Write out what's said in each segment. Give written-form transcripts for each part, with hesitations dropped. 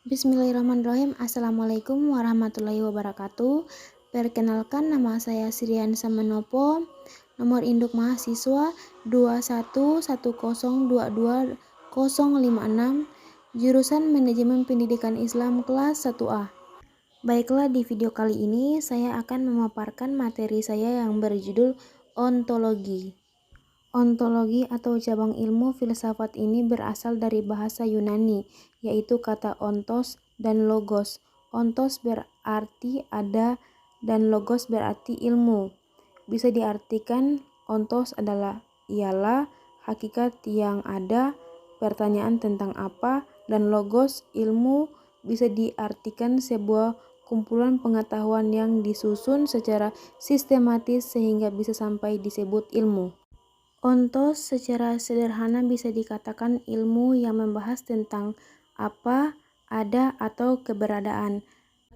Bismillahirrahmanirrahim. Assalamualaikum warahmatullahi wabarakatuh. Perkenalkan, nama saya Srian Samenopo. Nomor induk mahasiswa 211022056, jurusan Manajemen Pendidikan Islam kelas 1A. Baiklah, di video kali ini saya akan memaparkan materi saya yang berjudul ontologi. Ontologi atau cabang ilmu filsafat ini berasal dari bahasa Yunani, yaitu kata ontos dan logos. Ontos berarti ada dan logos berarti ilmu. Bisa diartikan ontos ialah hakikat yang ada, pertanyaan tentang apa, dan logos ilmu bisa diartikan sebuah kumpulan pengetahuan yang disusun secara sistematis sehingga bisa sampai disebut ilmu. Ontos secara sederhana bisa dikatakan ilmu yang membahas tentang apa, ada, atau keberadaan,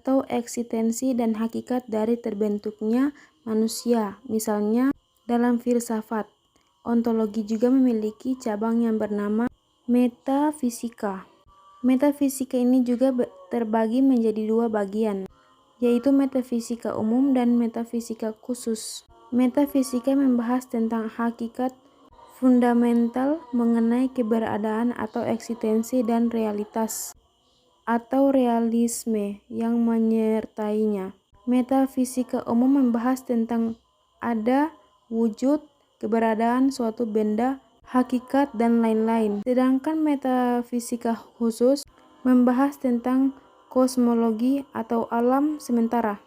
atau eksistensi dan hakikat dari terbentuknya manusia. Misalnya, dalam filsafat, ontologi juga memiliki cabang yang bernama metafisika. Metafisika ini juga terbagi menjadi dua bagian, yaitu metafisika umum dan metafisika khusus. Metafisika membahas tentang hakikat fundamental mengenai keberadaan atau eksistensi dan realitas atau realisme yang menyertainya. Metafisika umum membahas tentang ada, wujud, keberadaan suatu benda, hakikat, dan lain-lain. Sedangkan metafisika khusus membahas tentang kosmologi atau alam sementara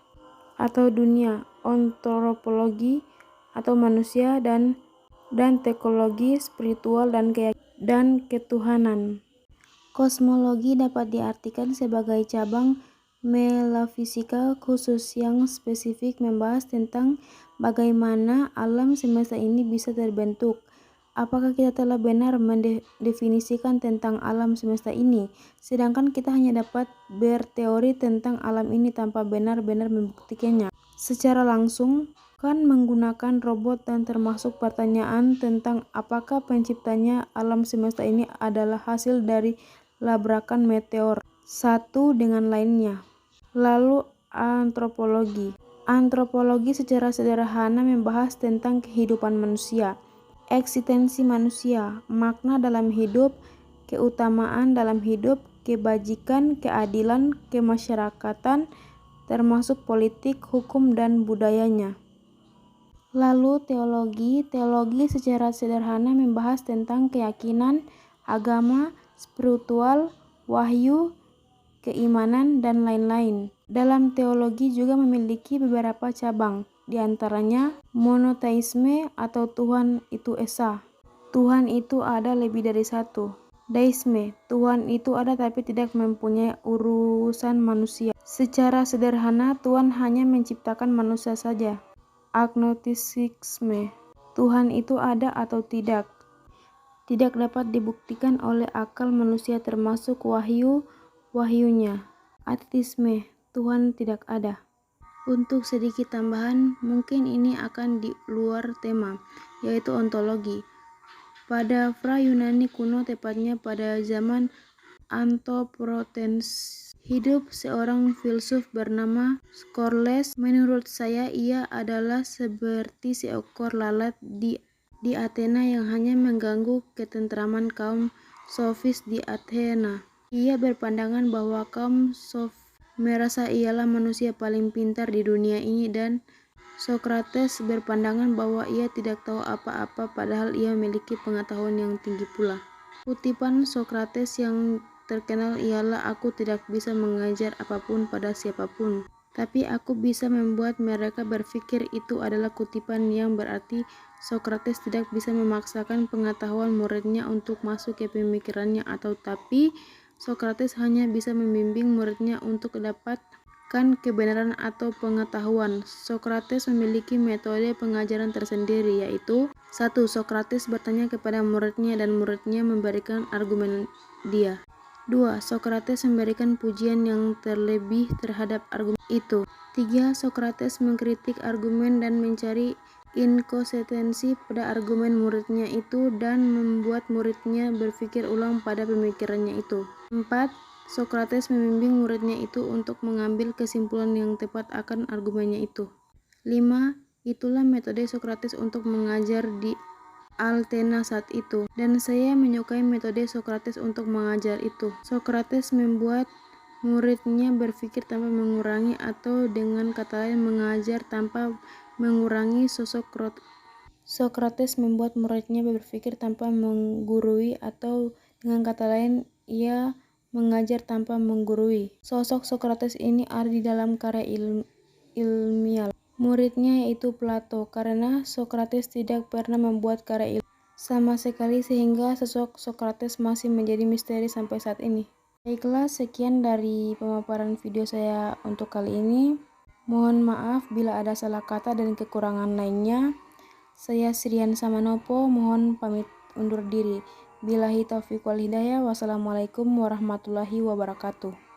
atau dunia, antropologi atau manusia, dan teologi spiritual dan ketuhanan. Kosmologi dapat diartikan sebagai cabang metafisika khusus yang spesifik membahas tentang bagaimana alam semesta ini bisa terbentuk. Apakah kita telah benar mendefinisikan tentang alam semesta ini, sedangkan kita hanya dapat berteori tentang alam ini tanpa benar-benar membuktikannya secara langsung, kan menggunakan robot, dan termasuk pertanyaan tentang apakah penciptanya alam semesta ini adalah hasil dari labrakan meteor satu dengan lainnya. Lalu antropologi. Antropologi secara sederhana membahas tentang kehidupan manusia, eksistensi manusia, makna dalam hidup, keutamaan dalam hidup, kebajikan, keadilan, kemasyarakatan, termasuk politik, hukum, dan budayanya. Lalu teologi. Teologi secara sederhana membahas tentang keyakinan, agama, spiritual, wahyu, keimanan, dan lain-lain. Dalam teologi juga memiliki beberapa cabang, di antaranya monoteisme atau Tuhan itu esa. Tuhan itu ada lebih dari satu. Deisme, Tuhan itu ada tapi tidak mempunyai urusan manusia. Secara sederhana, Tuhan hanya menciptakan manusia saja. Agnostisisme, Tuhan itu ada atau tidak dapat dibuktikan oleh akal manusia termasuk wahyunya. Ateisme, Tuhan tidak ada. Untuk sedikit tambahan, mungkin ini akan di luar tema, yaitu ontologi. Pada pra-Yunani kuno, tepatnya pada zaman Anthropotens, hidup seorang filsuf bernama Socrates. Menurut saya, ia adalah seperti seekor lalat di Athena yang hanya mengganggu ketentraman kaum sofis di Athena. Ia berpandangan bahwa kaum sofis merasa ialah manusia paling pintar di dunia ini, dan Socrates berpandangan bahwa ia tidak tahu apa-apa padahal ia memiliki pengetahuan yang tinggi pula. Kutipan Socrates yang terkenal ialah, "Aku tidak bisa mengajar apapun pada siapapun, tapi aku bisa membuat mereka berpikir." Itu adalah kutipan yang berarti Socrates tidak bisa memaksakan pengetahuan muridnya untuk masuk ke pemikirannya, tapi Socrates hanya bisa membimbing muridnya untuk dapatkan kebenaran atau pengetahuan. Socrates memiliki metode pengajaran tersendiri, yaitu 1. Socrates bertanya kepada muridnya dan muridnya memberikan argumen dia. 2. Socrates memberikan pujian yang terlebih terhadap argumen itu. 3. Socrates mengkritik argumen dan mencari inkonsistensi pada argumen muridnya itu dan membuat muridnya berpikir ulang pada pemikirannya itu. 4. Sokrates membimbing muridnya itu untuk mengambil kesimpulan yang tepat akan argumennya itu. 5. Itulah metode Sokrates untuk mengajar di Athena saat itu, dan saya menyukai metode Sokrates untuk mengajar itu. Sokrates membuat muridnya berpikir tanpa mengurangi, atau dengan kata lain mengajar tanpa mengurangi sosok Sokrates membuat muridnya berpikir tanpa menggurui, atau dengan kata lain ia mengajar tanpa menggurui. Sosok Sokrates ini ada di dalam karya ilmiah muridnya yaitu Plato, karena Sokrates tidak pernah membuat karya ilmiah sama sekali sehingga sosok Sokrates masih menjadi misteri sampai saat ini. Baiklah, sekian dari pemaparan video saya untuk kali ini. Mohon maaf bila ada salah kata dan kekurangan lainnya. Saya Srian Samanopo, mohon pamit undur diri. Billahi taufiq wal hidayah. Wassalamualaikum warahmatullahi wabarakatuh.